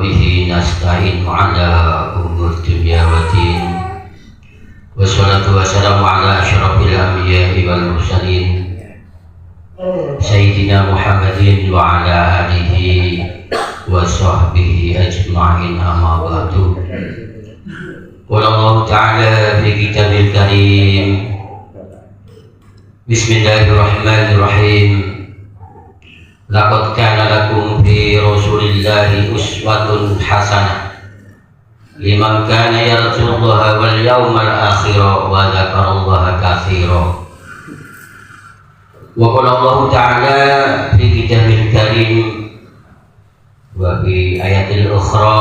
وبه نستعين على أمور الدنيا والدين والصلاة والسلام على أشرف الأنبياء والمرسلين سيدنا محمد وعلى آله وصحبه أجمعين أما بعد. قال الله تعالى في كتابه الكريم بسم الله الرحمن الرحيم لقد كان لكم في رسول الله أسوة حسنة لمن كان يرجو الله واليوم الآخر وذكر الله كثيرا. وقال الله تعالى في كتابه الكريم وفي آيات أخرى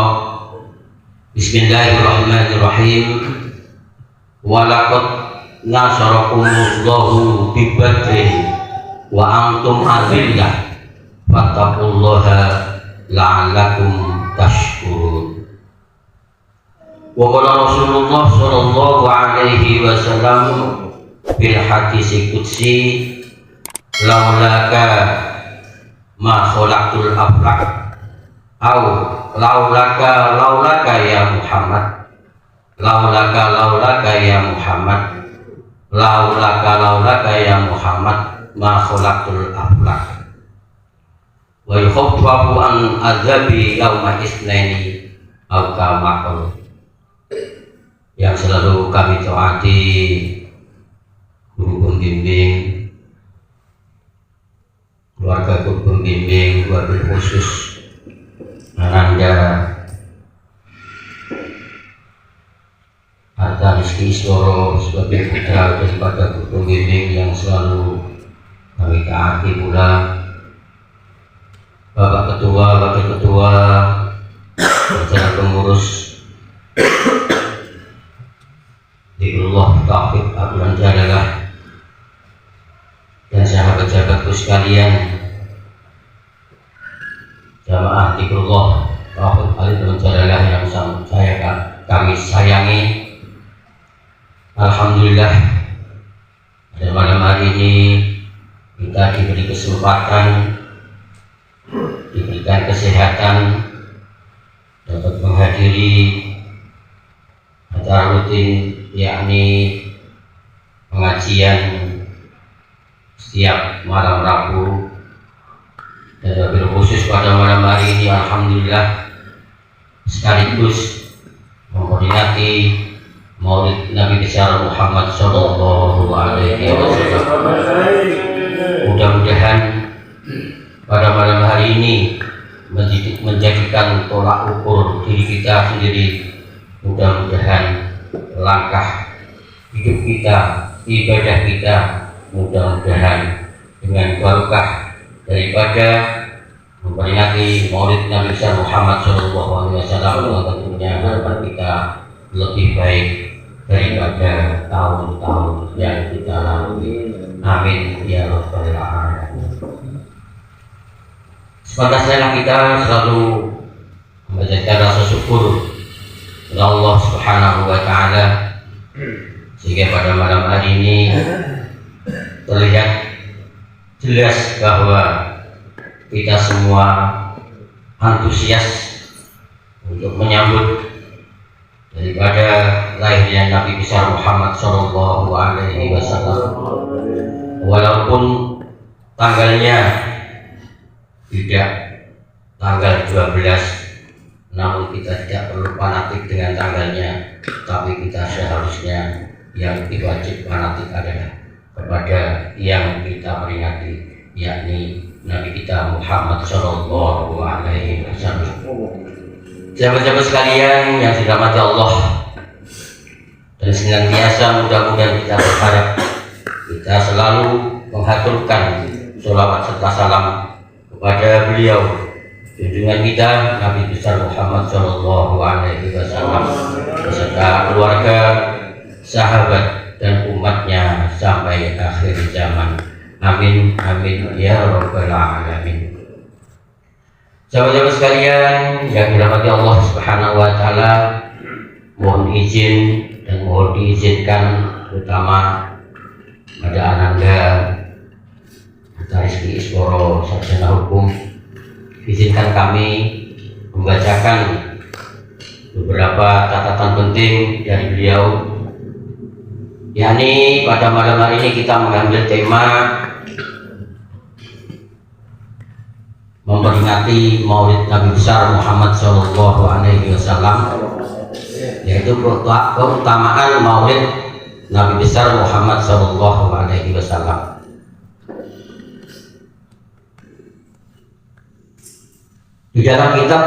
بسم الله الرحمن الرحيم ولقد نصركم الله ببدر وأنتم أذلة fattaqullaha la'allakum tashkurun. Wa qala Rasulullah sallallahu alaihi wasallam fil hadis qudsi laulaka ma khalaqtul aflaq au laulaka ya Muhammad laulaka ya Muhammad laulaka ya Muhammad ma khalaqtul aflaq wa yukhaffafu an azabi yauma isnaini au kama qala. Yang selalu kami taati guru pembimbing, keluarga guru pembimbing, wabil khusus Ananda Hatta Rizki Isworo sebagai putra daripada guru pembimbing yang selalu kami taati pula, Bapak Ketua, Wakil Ketua, Jajaran Pengurus, Zikrullah Taufik Abdul Jalalah, dan sahabat-sahabatku sekalian, jamaah Zikrullah Taufik Abdul Jalalah yang kami sayangi. Alhamdulillah, pada malam hari ini kita diberi kesempatan, diberikan kesehatan dapat menghadiri acara rutin yakni pengajian setiap malam Rabu, dan wabil khusus pada malam hari ini alhamdulillah sekaligus mengkoordinasi Maulid Nabi besar Muhammad sallallahu alaihi wasallam. Mudah-mudahan pada malam hari ini menjadikan tolak ukur diri kita sendiri. Mudah-mudahan langkah hidup kita, ibadah kita, mudah-mudahan dengan barokah daripada memperingati Maulid Nabi besar Muhammad sallallahu alaihi wasallam, tentunya harapan kita lebih baik daripada tahun-tahun yang kita lalui. Amin ya rabbal alamin. Sepantasnya kita selalu membacakan rasa syukur kepada Allah Subhanahu wa taala, sehingga pada malam hari ini terlihat jelas bahwa kita semua antusias untuk menyambut daripada lahirnya Nabi besar Muhammad sallallahu alaihi wasallam. Walaupun tanggalnya tidak tanggal 12, namun kita tidak perlu fanatik dengan tanggalnya, tapi kita seharusnya yang wajib fanatik adalah kepada yang kita peringati, yakni Nabi kita Muhammad sallallahu alaihi wasallam. Sahabat-sahabat sekalian yang dirahmati Allah, dan senantiasa mudah-mudahan kita berharap kita selalu menghaturkan sholawat serta salam kepada beliau, junjungan kita Nabi besar Muhammad sallallahu alaihi wasallam beserta keluarga, sahabat dan umatnya sampai akhir zaman. Amin amin ya rabbal alamin. Sahabat-sahabat sekalian yang dirahmati Allah Subhanahu wa taala, mohon izin dan mohon diizinkan terutama pada Ananda Hatta Rizki Isworo Sarjana Hukum, izinkan kami membacakan beberapa catatan penting dari beliau, yakni pada malam hari ini kita mengambil tema memperingati Maulid Nabi besar Muhammad SAW, yaitu keutamaan Maulid Nabi besar Muhammad SAW. Di dalam kitab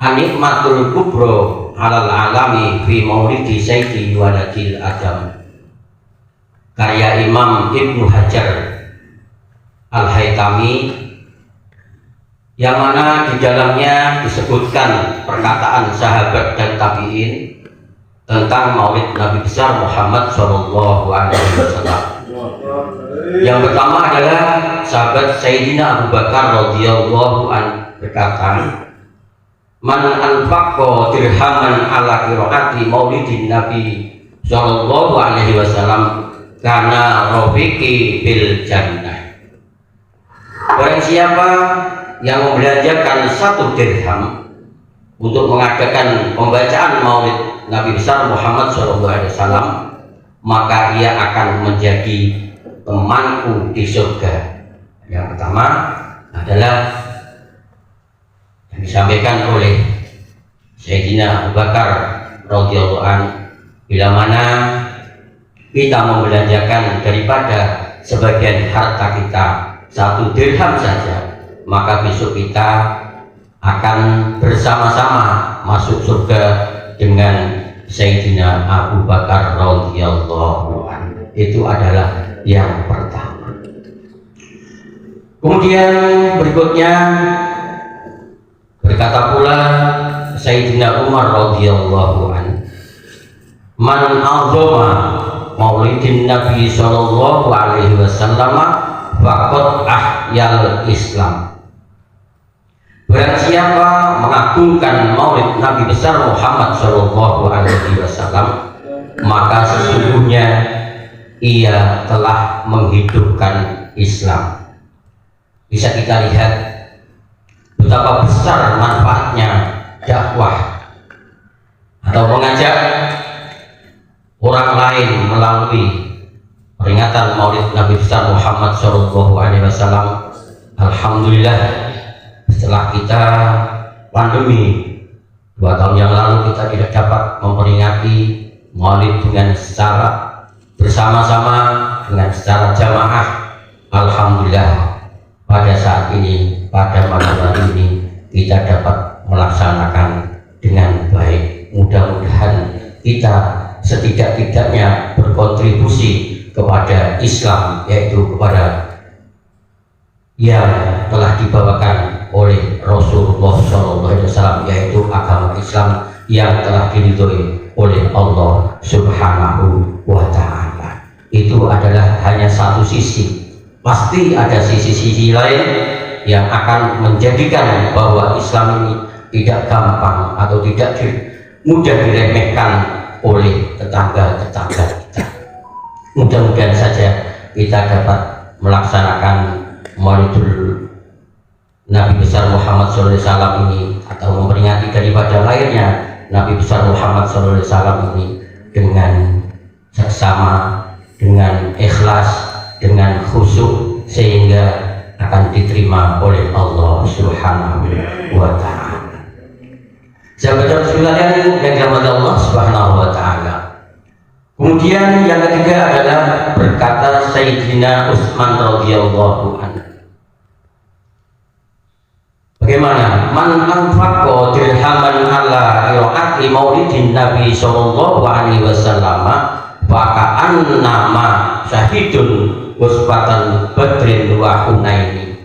An-Nikmatul Kubro alal alami fi maulidi sayyidi waladil adam, karya Imam Ibnu Hajar Al-Haytami, yang mana di dalamnya disebutkan perkataan sahabat dan tabi'in tentang Maulid Nabi besar Muhammad SAW. Yang pertama adalah sahabat Sayyidina Abu Bakar radhiyallahu anhu berkata, "Man anfaqa dirhaman ala qiraati maulidin Nabi sallallahu alaihi wasallam kana rafiqi bil jannah." Barang siapa yang membelanjakan 1 dirham untuk mengadakan pembacaan Maulid Nabi besar Muhammad SAW, maka ia akan menjadi temanku di surga. Yang pertama adalah yang disampaikan oleh Sayyidina Abu Bakar radhiyallahu anhu, bila mana kita membelanjakan daripada sebagian harta kita 1 dirham saja, maka besok kita akan bersama-sama masuk surga dengan Sayyidina Abu Bakar radhiyallahu anhu. Itu adalah yang pertama. Kemudian berikutnya berkata pula Sayyidina Umar radhiyallahu anhu, "Man azama maulidin Nabi sallallahu alaihi wasallam faqad ahyal Islam." Barang siapa mengagungkan Maulid Nabi besar Muhammad sallallahu alaihi wasallam, maka sesungguhnya ia telah menghidupkan Islam. Bisa kita lihat betapa besar manfaatnya dakwah atau mengajak orang lain melalui peringatan Maulid Nabi besar Muhammad SAW. Alhamdulillah, setelah kita pandemi 2 tahun yang lalu kita tidak dapat memperingati Maulid dengan secara bersama-sama, dengan secara jamaah. Alhamdulillah, pada saat ini, pada malam hari ini kita dapat melaksanakan dengan baik. Mudah-mudahan kita setidak-tidaknya berkontribusi kepada Islam, yaitu kepada yang telah dibawakan oleh Rasulullah SAW, yaitu agama Islam yang telah diridhoi oleh Allah Subhanahu wa Ta'ala. Itu adalah hanya satu sisi. Pasti ada sisi-sisi lain yang akan menjadikan bahwa Islam ini tidak gampang atau tidak mudah diremehkan oleh tetangga-tetangga kita. Mudah-mudahan saja kita dapat melaksanakan Maulidul Nabi besar Muhammad SAW ini, atau memperingati daripada lahirnya Nabi besar Muhammad SAW ini dengan seksama, dengan ikhlas, dengan khusyuk, sehingga akan diterima oleh Allah Subhanahu wa Ta'ala. Sahabat sekalian yang dirahmati Allah Subhanahu wa Ta'ala. Kemudian yang ketiga adalah berkata Sayyidina Utsman radhiyallahu anhu. Bagaimana? Man anfaqa dirhaman ala qiraati maulidin Nabi sallallahu alaihi wasallam fa ka'annama syahidun wasbatan badrin wa hunaini.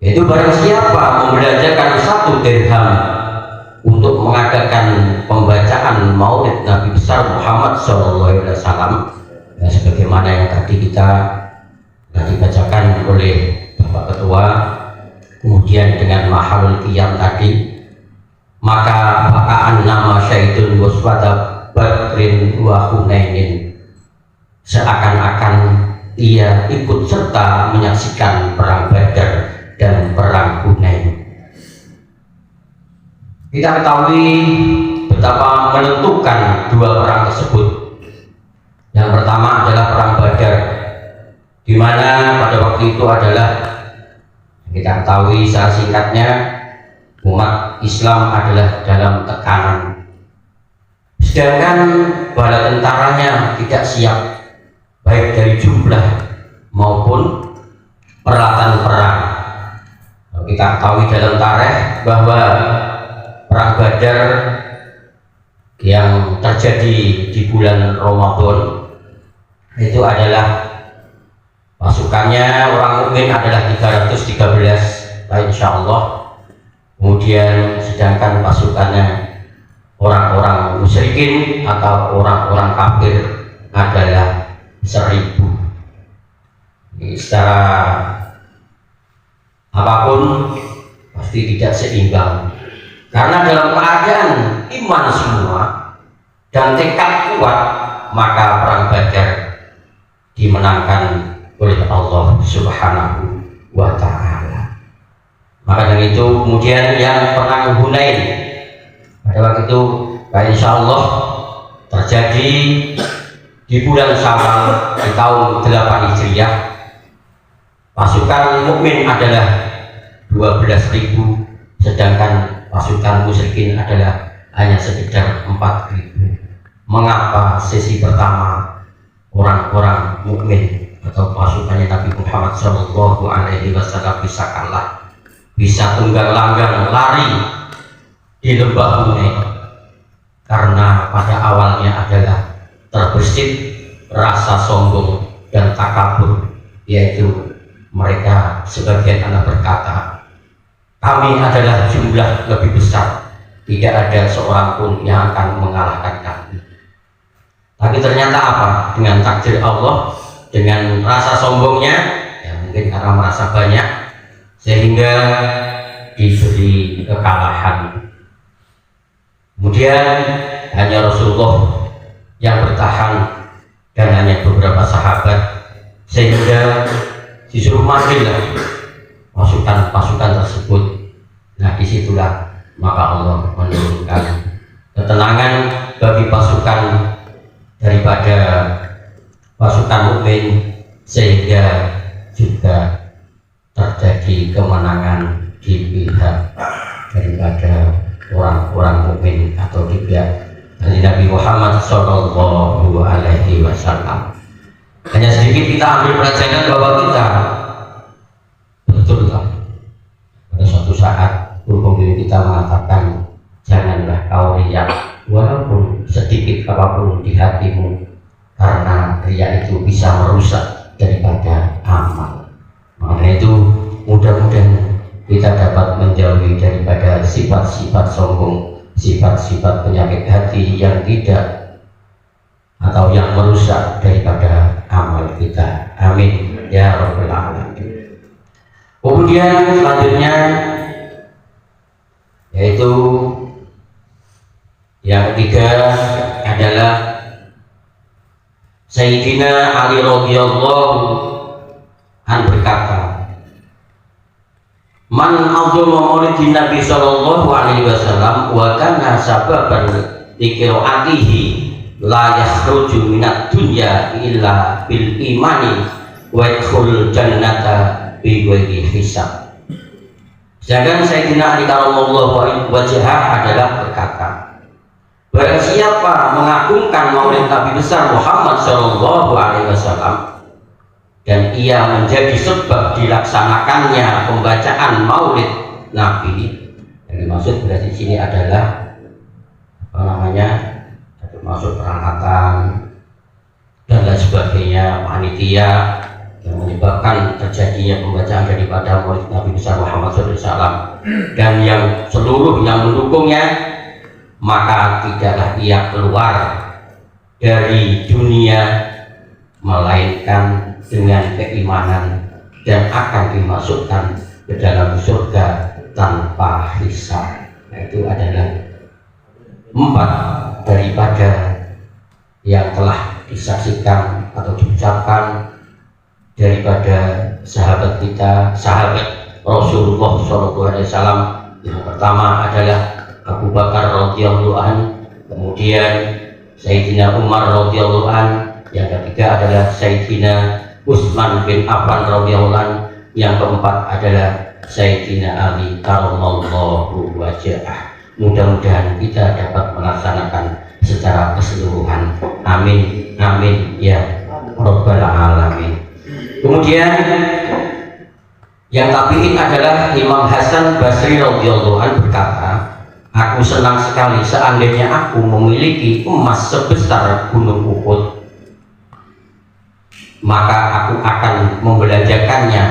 Yaitu barang siapa membelanjakan 1 dirham untuk mengadakan pembacaan Maulid Nabi besar Muhammad SAW, ya, sebagaimana yang tadi kita dibacakan oleh Bapak Ketua, kemudian dengan mahalul qiyam tadi, maka bakaan nama syahidun waswada badrin wa hunainin, seakan-akan ia ikut serta menyaksikan perang Badar dan perang Hunain. Kita ketahui betapa menentukan dua perang tersebut. Yang pertama adalah perang Badar, di mana pada waktu itu adalah kita ketahui secara singkatnya umat Islam adalah dalam tekanan. Sedangkan bala tentaranya tidak siap, baik dari jumlah maupun peralatan perang. Kita ketahui dalam tarikh bahwa perang Badar yang terjadi di bulan Ramadan itu adalah pasukannya orang mukmin adalah 313, insya Allah. Kemudian sedangkan pasukannya orang-orang musyrikin atau orang-orang kafir adalah 1000. Secara apapun pasti tidak seimbang, karena dalam keadaan iman semua dan tekad kuat, maka perang Badar dimenangkan oleh Allah Subhanahu wa Ta'ala. Maka dari itu kemudian yang perang Hunain pada waktu itu insya Allah terjadi di bulan Syawal di tahun 8 Hijriah. Pasukan mukmin adalah 12.000, sedangkan pasukan musyrikin adalah hanya sekitar 4.000. Mengapa sesi pertama orang-orang mukmin atau pasukannya Nabi Muhammad SAW bisa kalah, bisa tunggang-langgang lari di lembah Hunain? Karena pada awalnya adalah terbesit rasa sombong dan takabur, yaitu mereka sebagian anak berkata, kami adalah jumlah lebih besar, tidak ada seorang pun yang akan mengalahkan kami. Tapi ternyata apa? Dengan takdir Allah, dengan rasa sombongnya, ya mungkin karena merasa banyak, sehingga diberi kekalahan. Kemudian hanya Rasulullah yang bertahan dan hanya beberapa sahabat, sehingga disuruh matilah pasukan-pasukan tersebut. Nah, disitulah maka Allah menurunkan ketenangan bagi pasukan daripada pasukan mukmin, sehingga juga terjadi kemenangan di pihak daripada orang-orang mukmin atau di pihak dari Nabi Muhammad Sallallahu Alaihi Wasallam. Hanya sedikit kita ambil pelajaran bahwa kita betullah pada suatu saat pemimpin kita mengatakan, janganlah kau riya walaupun sedikit apapun di hatimu, karena riya itu bisa merusak daripada amal. Makanya itu mudah-mudahan kita dapat menjauhi daripada sifat-sifat sombong, sifat-sifat penyakit hati yang tidak atau yang merusak daripada amal kita. Amin ya rabbal alamin. Kemudian selanjutnya yaitu yang ketiga adalah Sayyidina Ali radhiyallahu anhu berkata, man azuma maulidin Nabi sallallahu alaihi wasallam wa kana sababan liqiraatihi la yakhruju minad dunya illa bil imani wa yadkhul jannata bi ghairi hisab. Sedangkan Sayyidina Ali karramallahu wajhah adalah berkata, barang siapa mengagungkan maulid Nabi besar Muhammad sallallahu alaihi wasallam dan ia menjadi sebab dilaksanakannya pembacaan maulid Nabi, yang dimaksud berarti di sini adalah apa namanya, termasuk perangkatan dan lain sebagainya, panitia yang menyebabkan terjadinya pembacaan daripada maulid Nabi besar Muhammad SAW, dan yang seluruh yang mendukungnya, maka tidaklah ia keluar dari dunia melainkan dengan keimanan dan akan dimasukkan ke dalam surga tanpa hisab. Itu adalah 4 daripada yang telah disaksikan atau diucapkan daripada sahabat kita, sahabat Rasulullah SAW. Yang pertama adalah Abu Bakar radhiyallahu an, kemudian Sayyidina Umar radhiyallahu an, yang ketiga adalah Sayyidina Utsman bin Affan radhiyallahu an, yang keempat adalah Sayyidina Ali karramallahu wajhah. Mudah-mudahan kita dapat melaksanakan secara keseluruhan. Amin, amin ya rabbal alamin. Kemudian yang tabi'in adalah Imam Hasan Basri radhiyallahu anhu berkata, aku senang sekali seandainya aku memiliki emas sebesar gunung Uhud, maka aku akan membelanjakannya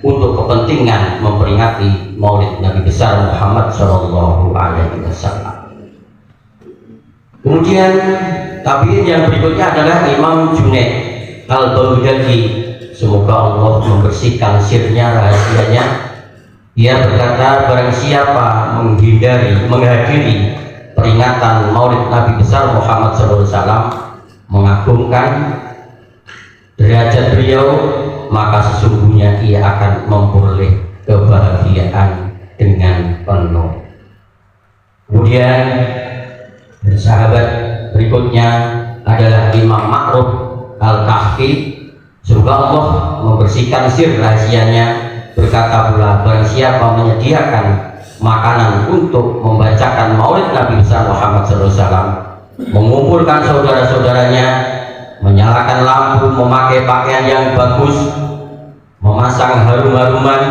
untuk kepentingan memperingati Maulid Nabi besar Muhammad Shallallahu Alaihi Wasallam. Kemudian tabi'in yang berikutnya adalah Imam Junaid Al-Baghdadi, semoga Allah membersihkan sirnya, rahasianya. Dia berkata, barang siapa menghadiri peringatan Maulid Nabi besar Muhammad SAW, mengagungkan derajat beliau, maka sesungguhnya ia akan memperoleh kebahagiaan dengan penuh. Kemudian sahabat berikutnya adalah Imam Ma'ruf Al-Kahfi, semoga Allah membersihkan sir rahasianya. Berkata pula, barang siapa menyediakan makanan untuk membacakan Maulid Nabi besar Muhammad SAW, mengumpulkan saudara-saudaranya, menyalakan lampu, memakai pakaian yang bagus, memasang harum-haruman,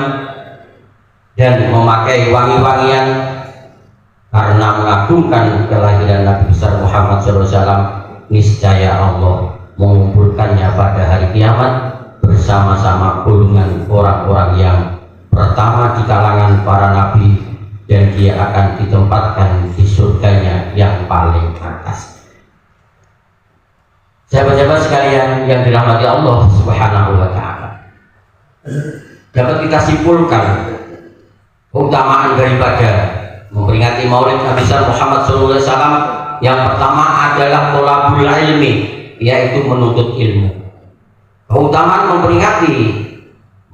dan memakai wangi-wangian karena mengagungkan kelahiran Nabi besar Muhammad SAW, niscaya Allah mengumpulkannya pada hari kiamat bersama-sama golongan orang-orang yang pertama di kalangan para nabi, dan dia akan ditempatkan di surganya yang paling atas. Sahabat-sahabat sekalian yang dirahmati Allah Subhanahu wa Ta'ala, dapat kita simpulkan keutamaan daripada memperingati Maulid Nabi besar Muhammad SAW. Yang pertama adalah thalabul ilmi, yaitu menuntut ilmu. Keutamaan memperingati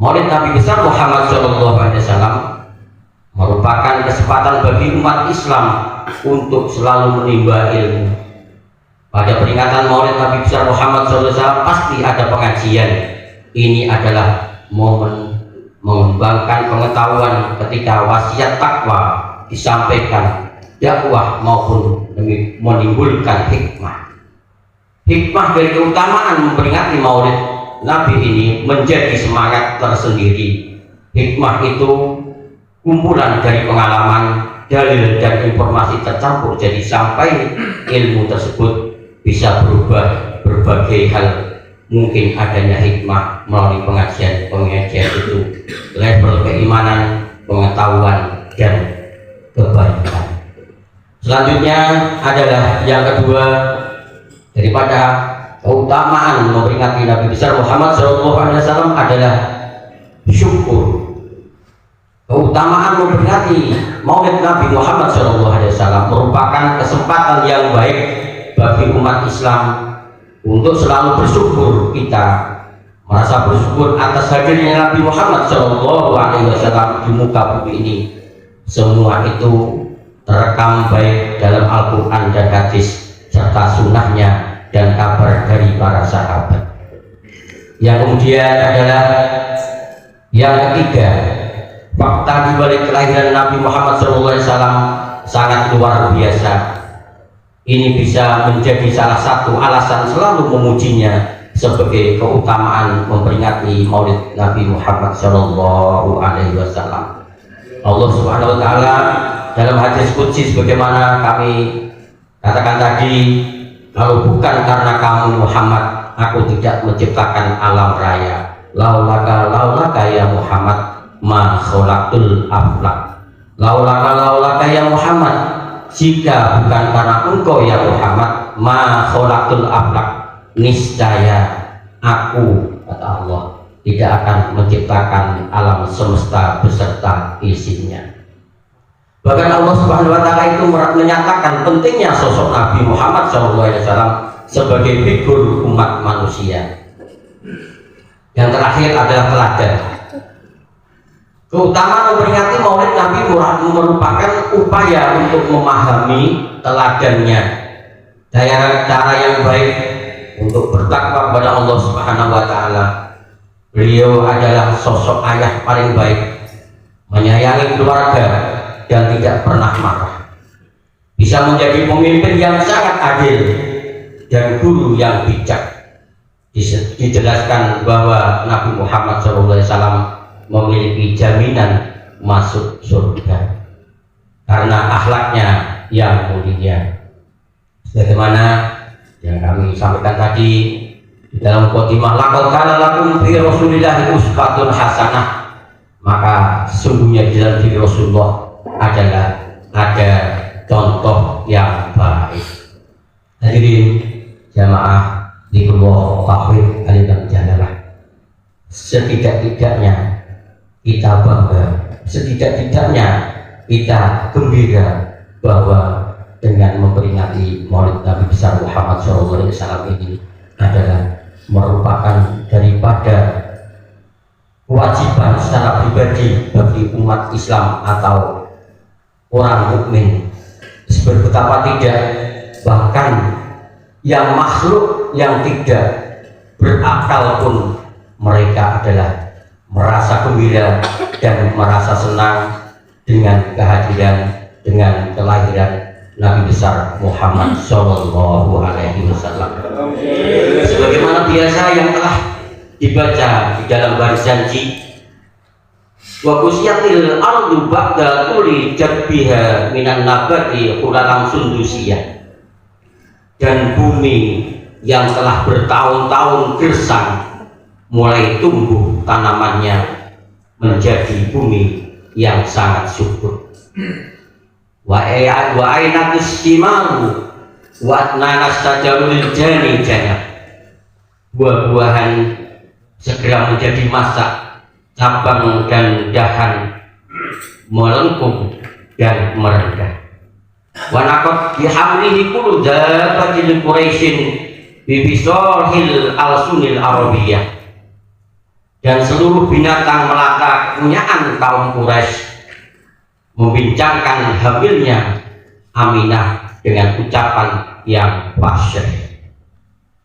Maulid Nabi besar Muhammad SAW merupakan kesempatan bagi umat Islam untuk selalu menimba ilmu. Pada peringatan Maulid Nabi besar Muhammad SAW pasti ada pengajian. Ini adalah momen mengembangkan pengetahuan ketika wasiat takwa disampaikan, dakwah maupun menimbulkan hikmah. Hikmah dari keutamaan memperingati Maulid Nabi ini menjadi semangat tersendiri. Hikmah itu kumpulan dari pengalaman, dalil dan informasi tercampur, jadi sampai ilmu tersebut bisa berubah berbagai hal. Mungkin adanya hikmah melalui pengajian itu, level keimanan, pengetahuan dan kebaikan. Selanjutnya adalah yang kedua daripada keutamaan memperingati Nabi besar Muhammad SAW adalah syukur. Keutamaan memperingati Maulid Nabi Muhammad SAW merupakan kesempatan yang baik bagi umat Islam untuk selalu bersyukur. Kita merasa bersyukur atas hadirnya Nabi Muhammad SAW di muka bumi ini. Semua itu terekam baik dalam Al-Quran dan hadis serta sunnahnya dan kabar dari para sahabat. Yang kemudian adalah yang ketiga, fakta di balik kelahiran Nabi Muhammad SAW sangat luar biasa. Ini bisa menjadi salah satu alasan selalu memujinya sebagai keutamaan memperingati Maulid Nabi Muhammad SAW. Allah Subhanahu Wa Taala dalam hadis qudsi sebagaimana kami katakan tadi, kalau bukan karena kamu Muhammad, aku tidak menciptakan alam raya. Laulaka ya Muhammad, ma khalaqtul aflaq. Laulaka ya Muhammad, jika bukan karena engkau ya Muhammad, ma khalaqtul aflaq, niscaya aku, kata Allah, tidak akan menciptakan alam semesta beserta isinya. Bahkan Allah Subhanahu Wa Taala itu menyatakan pentingnya sosok Nabi Muhammad SAW sebagai figur umat manusia. Yang terakhir adalah teladan. Keutamaan memperingati Maulid Nabi merupakan upaya untuk memahami teladannya, cara yang baik untuk bertakwa kepada Allah Subhanahu wa taala. Beliau adalah sosok ayah paling baik, menyayangi keluarga dan tidak pernah marah. Bisa menjadi pemimpin yang sangat adil dan guru yang bijak. Dijelaskan bahwa Nabi Muhammad SAW memiliki jaminan masuk surga karena akhlaknya yang mulia. Sebagaimana yang kami sampaikan tadi di dalam khotimah, laqad kana lakum fi Rasulillahi uswatun hasanah, maka sesungguhnya di dalam diri Rasulullah adalah ada contoh yang baik. Hadirin jamaah zikrullah fahwid alim jalalah, setidak-tidaknya kita bangga, setidak-tidaknya kita gembira bahwa dengan memperingati Maulid Nabi besar Muhammad SAW ini adalah merupakan daripada kewajiban secara pribadi bagi umat Islam atau orang mukmin. Betapa tidak, bahkan yang makhluk yang tidak berakal pun mereka adalah merasa gembira dan merasa senang dengan kehadiran, dengan kelahiran Nabi besar Muhammad Sallallahu Alaihi Wasallam. Sebagaimana biasa yang telah dibaca di dalam baris janji, wa kusyatil ardu ba'da tuli jabbiha minan nabati khulalan sundusiyah, dan bumi yang telah bertahun-tahun gersang mulai tumbuh tanamannya menjadi bumi yang sangat subur. Wa ainatis simaru wa nanas tajarul jani jana, buah-buahan segera menjadi masak, cabang dan dahan melengkung dan merendah. Wa naqad bihamlihi kullu dabatil quraisyin bi bisorhil alsunil arabiyah, dan seluruh binatang melata kepunyaan kaum Quraisy membincangkan hamilnya Aminah dengan ucapan yang fasyih.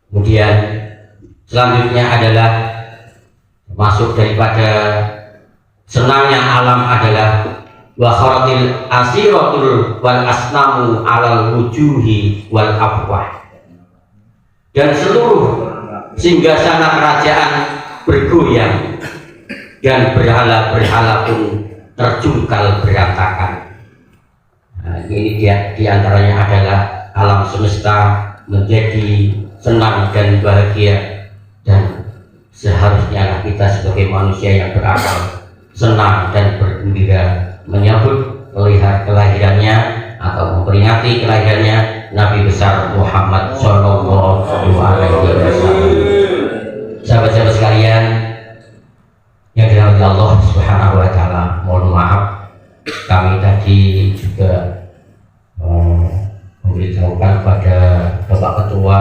Kemudian selanjutnya adalah masuk daripada senangnya alam adalah wa kharatil asiratul wal asnamu alal wujuhi wal afwah, dan seluruh singgasana kerajaan bergoyang dan berhala-berhala pun terjungkal berantakan. Nah, ini di antaranya adalah alam semesta menjadi senang dan bahagia, dan seharusnya kita sebagai manusia yang berakal senang dan bergembira menyambut kelahirannya atau memperingati kelahirannya Nabi besar Muhammad Sallallahu Alaihi Wasallam. Sahabat-sahabat sekalian yang dirahmati Allah Subhanahu wa taala, mohon maaf kami tadi juga memberitahukan pada Bapak Ketua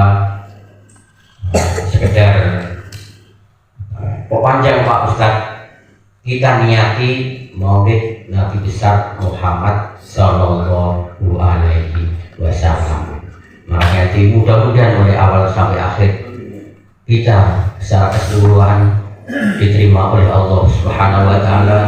sekedar panjang Pak Ustadz, kita niati Maulid Nabi besar Muhammad Sallallahu Alaihi Wasallam. Makanya mudah-mudahan mulai awal sampai akhir kita secara keseluruhan diterima oleh Allah Subhanahu wa taala,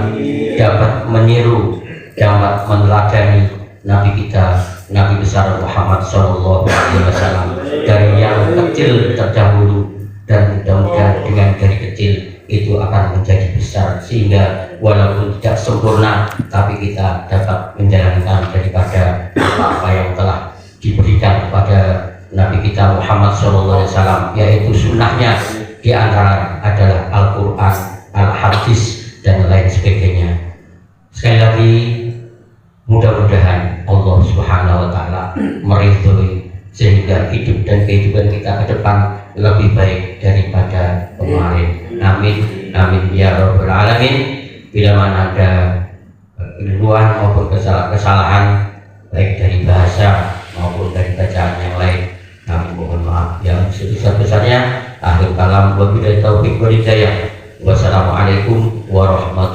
dapat meniru, dapat meneladani Nabi kita, Nabi besar Muhammad Sallallahu Alaihi Wasallam dari yang kecil terdahulu, dan mudah-mudahan dengan dari kecil itu akan menjadi besar sehingga walaupun tidak sempurna tapi kita dapat menjalankan daripada apa yang telah diberikan kepada Nabi kita Muhammad SAW, yaitu sunnahnya, di antara adalah Al-Quran, Al-Hadis dan lain sebagainya. Sekali lagi mudah-mudahan Allah Subhanahu wa taala meridhoi sehingga hidup dan kehidupan kita ke depan lebih baik daripada kemarin. Amin amin ya rabbal alamin. Bila mana ada keliruan maupun kesalahan baik dari bahasa maupun dari bacaan yang lain, kami mohon maaf yang sebesar-besarnya. Akhir kalam, wabillahi taufiq wal hidayah. Wassalamualaikum warahmatullahi